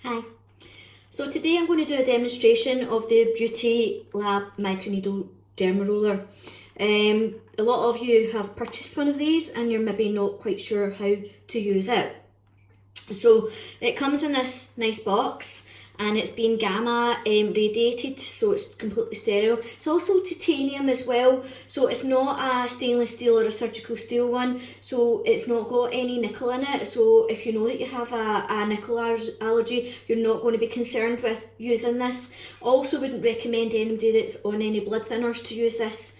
Hi. So today I'm going to do a demonstration of the Beauty Lab Microneedle Derma Roller. A lot of you have purchased one of these and you're maybe not quite sure how to use it. So it comes in this nice box and it's been gamma radiated, so it's completely sterile. It's also titanium as well, so it's not a stainless steel or a surgical steel one, so it's not got any nickel in it. So if you know that you have a nickel allergy, you're not going to be concerned with using this. Also wouldn't recommend anybody that's on any blood thinners to use this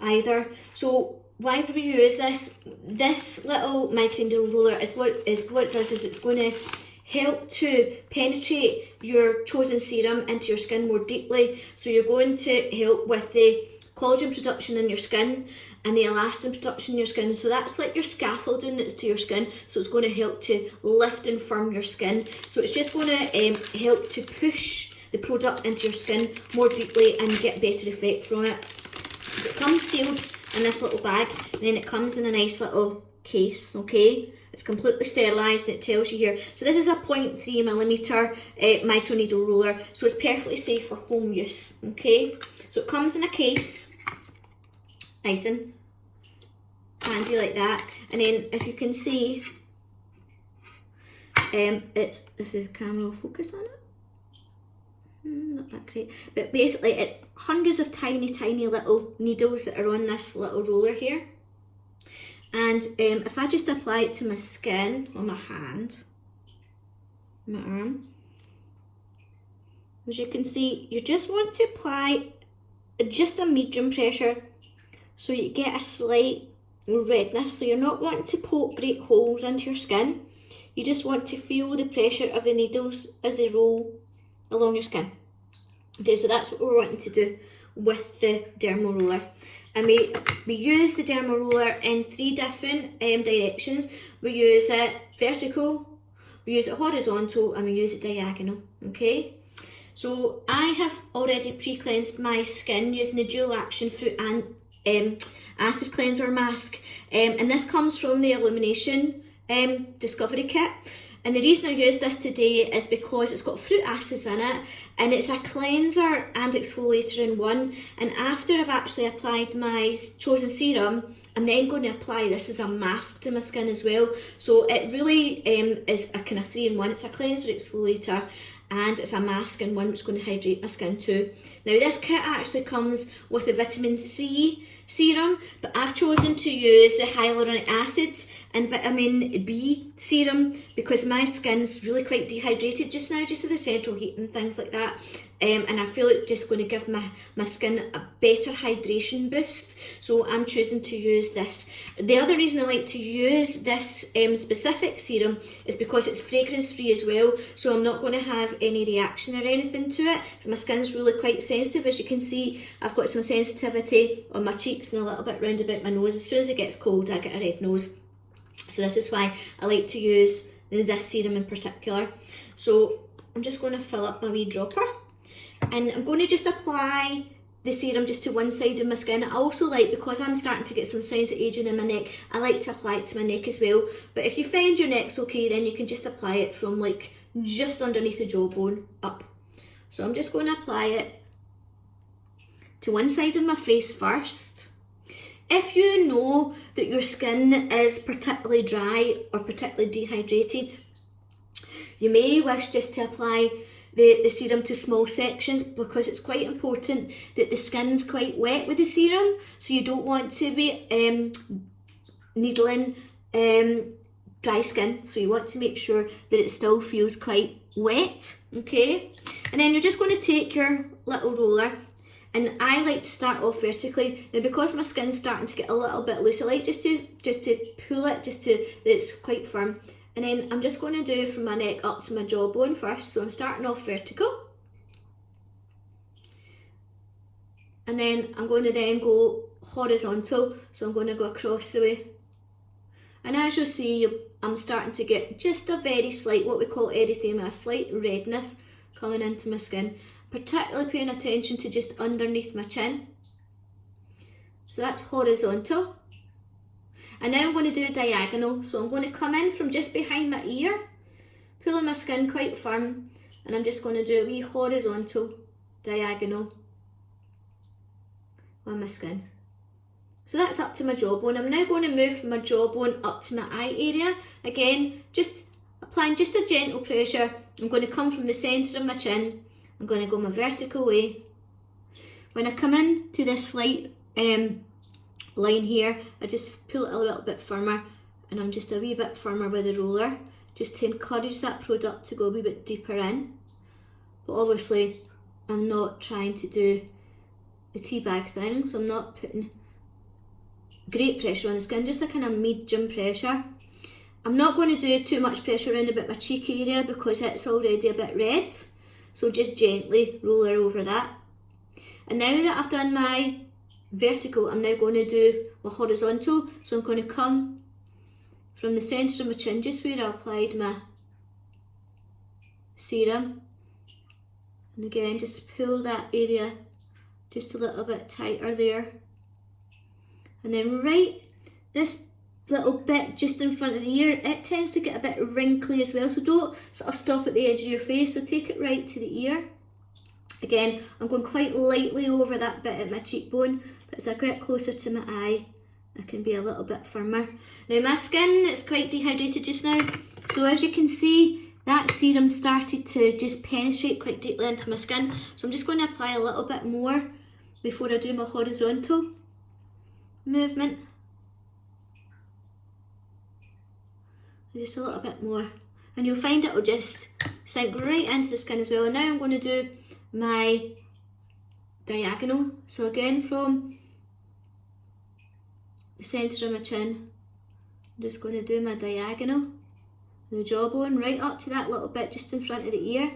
either. So why would we use this? This little microneedle roller is what it does is it's going to help to penetrate your chosen serum into your skin more deeply. So you're going to help with the collagen production in your skin and the elastin production in your skin. So that's like your scaffolding that's to your skin. So it's going to help to lift and firm your skin. So it's just going to help to push the product into your skin more deeply and get better effect from it. So it comes sealed in this little bag, and then it comes in a nice little case, okay? It's completely sterilised and it tells you here. So this is a 0.3mm microneedle roller, so it's perfectly safe for home use, okay? So it comes in a case, nice and handy like that. And then if you can see, it's, if the camera will focus on it, not that great, but basically it's hundreds of tiny little needles that are on this little roller here. And if I just apply it to my skin, on my hand, my arm, as you can see, you just want to apply just a medium pressure so you get a slight redness. So you're not wanting to poke great holes into your skin. You just want to feel the pressure of the needles as they roll along your skin. Okay, so that's what we're wanting to do with the derma roller. And we use the derma roller in 3 different directions. We use it vertical, we use it horizontal, and we use it diagonal, okay? So I have already pre-cleansed my skin using the dual action fruit and acid cleanser mask. And this comes from the Illumination Discovery Kit. And the reason I use this today is because it's got fruit acids in it and it's a cleanser and exfoliator in one. And after I've actually applied my chosen serum, I'm then going to apply this as a mask to my skin as well. So it really is a kind of 3-in-1. It's a cleanser, exfoliator, and it's a mask in one which is going to hydrate my skin too. Now this kit actually comes with a vitamin C serum, but I've chosen to use the hyaluronic acid and vitamin B serum because my skin's really quite dehydrated just now, just with the central heat and things like that. And I feel it's just going to give my skin a better hydration boost. So I'm choosing to use this. The other reason I like to use this specific serum is because it's fragrance free as well. So I'm not going to have any reaction or anything to it because my skin's really quite sensitive. As you can see, I've got some sensitivity on my cheeks and a little bit round about my nose. As soon as it gets cold, I get a red nose. So this is why I like to use this serum in particular. So I'm just going to fill up my wee dropper. And I'm going to just apply the serum just to one side of my skin. I also like, because I'm starting to get some signs of aging in my neck, I like to apply it to my neck as well. But if you find your neck's okay, then you can just apply it from like just underneath the jawbone up. So I'm just going to apply it to one side of my face first. If you know that your skin is particularly dry or particularly dehydrated, you may wish just to apply the serum to small sections because it's quite important that the skin's quite wet with the serum. So you don't want to be needling dry skin. So you want to make sure that it still feels quite wet, okay? And then you're just going to take your little roller, and I like to start off vertically. Now because my skin's starting to get a little bit loose, I like just to pull it, that it's quite firm. And then I'm just going to do from my neck up to my jawbone first. So I'm starting off vertical. And then I'm going to then go horizontal. So I'm going to go across the way. And as you'll see, I'm starting to get just a very slight, what we call erythema, a slight redness coming into my skin. Particularly paying attention to just underneath my chin. So that's horizontal. And now I'm going to do a diagonal. So I'm going to come in from just behind my ear pulling my skin quite firm, and I'm just going to do a wee horizontal diagonal on my skin. So that's up to my jawbone. I'm now going to move from my jawbone up to my eye area. Again, just applying just a gentle pressure. I'm going to come from the centre of my chin. I'm going to go my vertical way. When I come in to this slight line here, I just pull it a little bit firmer, and I'm just a wee bit firmer with the roller, just to encourage that product to go a wee bit deeper in. But obviously, I'm not trying to do the teabag thing, so I'm not putting great pressure on the skin, just a kind of medium pressure. I'm not going to do too much pressure around about my cheek area because it's already a bit red, so just gently roller over that. And now that I've done my vertical, I'm now going to do my horizontal, so I'm going to come from the centre of my chin, just where I applied my serum, and again just pull that area just a little bit tighter there. And then right this little bit just in front of the ear, it tends to get a bit wrinkly as well, so don't sort of stop at the edge of your face, so take it right to the ear. Again, I'm going quite lightly over that bit at my cheekbone, but as I get closer to my eye, I can be a little bit firmer. Now my skin is quite dehydrated just now, so as you can see, that serum started to just penetrate quite deeply into my skin, so I'm just going to apply a little bit more before I do my horizontal movement. Just a little bit more, and you'll find it will just sink right into the skin as well. And now I'm going to do my diagonal, so again from the centre of my chin, I'm just going to do my diagonal, the jawbone right up to that little bit just in front of the ear,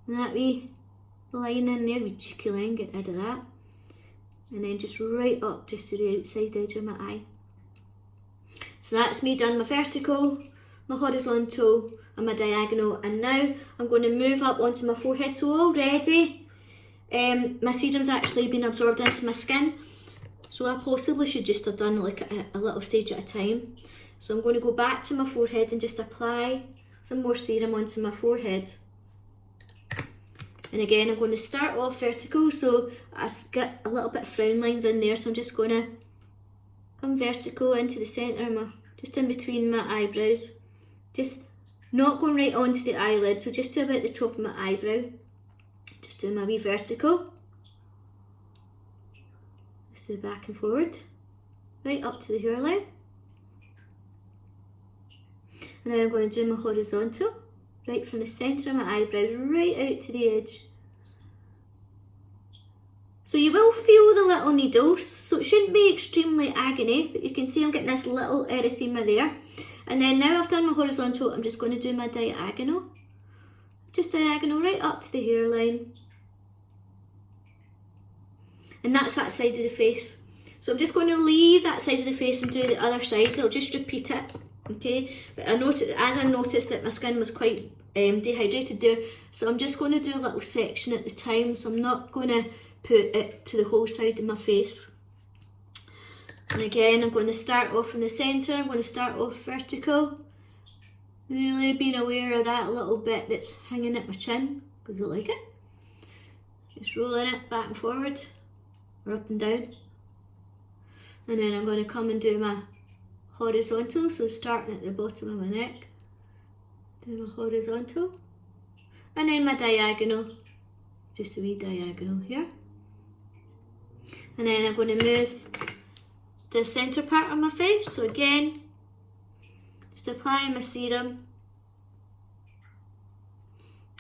and that wee line in there, wee cheeky line, get rid of that, and then just right up just to the outside edge of my eye. So that's me done my vertical, my horizontal and my diagonal, and now I'm going to move up onto my forehead. So already my serum's actually been absorbed into my skin, so I possibly should just have done like a little stage at a time. So I'm going to go back to my forehead and just apply some more serum onto my forehead. And again, I'm going to start off vertical, so I get a little bit of frown lines in there, so I'm just going to come vertical into the centre of my, just in between my eyebrows, just not going right onto the eyelid, so just to about the top of my eyebrow, just doing my wee vertical, just do back and forward, right up to the hairline, and then I'm going to do my horizontal, right from the centre of my eyebrows, right out to the edge. So you will feel the little needles, so it shouldn't be extremely agony, but you can see I'm getting this little erythema there. And then now I've done my horizontal, I'm just going to do my diagonal. Just diagonal right up to the hairline. And that's that side of the face. So I'm just going to leave that side of the face and do the other side. I'll just repeat it, okay? But as I noticed that my skin was quite dehydrated there, so I'm just going to do a little section at the time, so I'm not going to put it to the whole side of my face. And again, I'm going to start off from the centre, I'm going to start off vertical, really being aware of that little bit that's hanging at my chin, because I like it. Just rolling it back and forward, or up and down. And then I'm going to come and do my horizontal, so starting at the bottom of my neck, do my horizontal, and then my diagonal, just a wee diagonal here. And then I'm going to move the centre part of my face, so again, just applying my serum.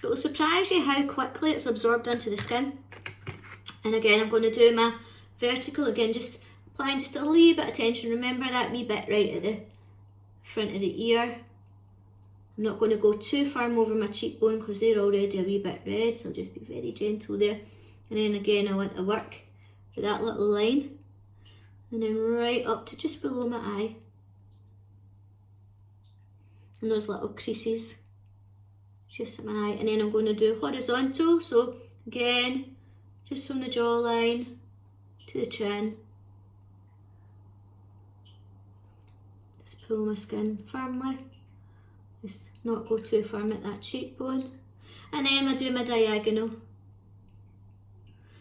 It will surprise you how quickly it's absorbed into the skin. And again, I'm going to do my vertical, again just applying just a little bit of tension. Remember that wee bit right at the front of the ear. I'm not going to go too firm over my cheekbone because they're already a wee bit red, so I'll just be very gentle there. And then again, I want to work with that little line, and then right up to just below my eye, and those little creases just at my eye. And then I'm going to do horizontal, so again, just from the jawline to the chin, just pull my skin firmly, just not go too firm at that cheekbone. And then I do my diagonal.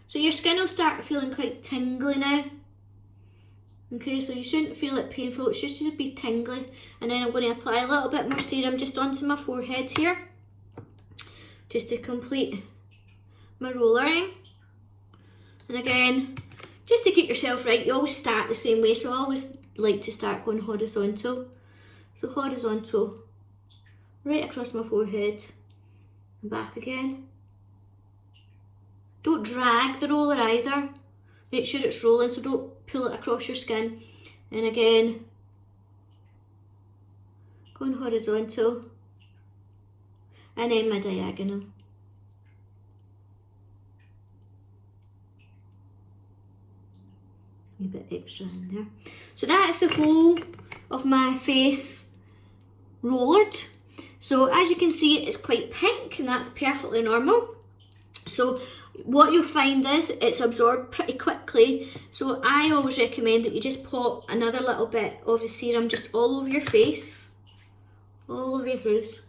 So your skin will start feeling quite tingly now. Okay, so you shouldn't feel it painful, it's just to be tingly. And then I'm going to apply a little bit more serum just onto my forehead here, just to complete my rollering. And again, just to keep yourself right, you always start the same way, so I always like to start going horizontal. So horizontal, right across my forehead, and back again. Don't drag the roller either. Make sure it's rolling, so don't pull it across your skin. And again, going horizontal, and then my diagonal. A bit extra in there. So that's the whole of my face rollered. So as you can see, it's quite pink, and that's perfectly normal. So what you'll find is it's absorbed pretty quickly. So I always recommend that you just pop another little bit of the serum just all over your face. All over your face.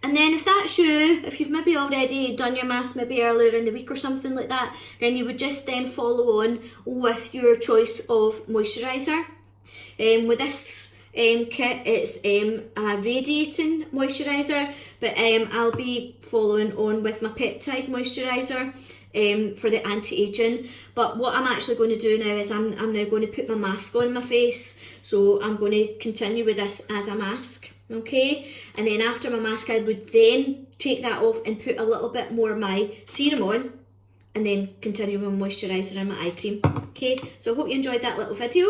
And then if that's you, if you've maybe already done your mask maybe earlier in the week or something like that, then you would just then follow on with your choice of moisturiser. With this kit, it's a radiating moisturiser, but I'll be following on with my peptide moisturiser for the anti-aging. But what I'm actually going to do now is I'm now going to put my mask on my face, so I'm going to continue with this as a mask. Okay, and then after my mask I would then take that off and put a little bit more of my serum on, and then continue with my moisturiser and my eye cream. Okay, so I hope you enjoyed that little video.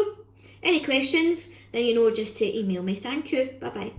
Any questions, then you know just to email me. Thank you, bye bye.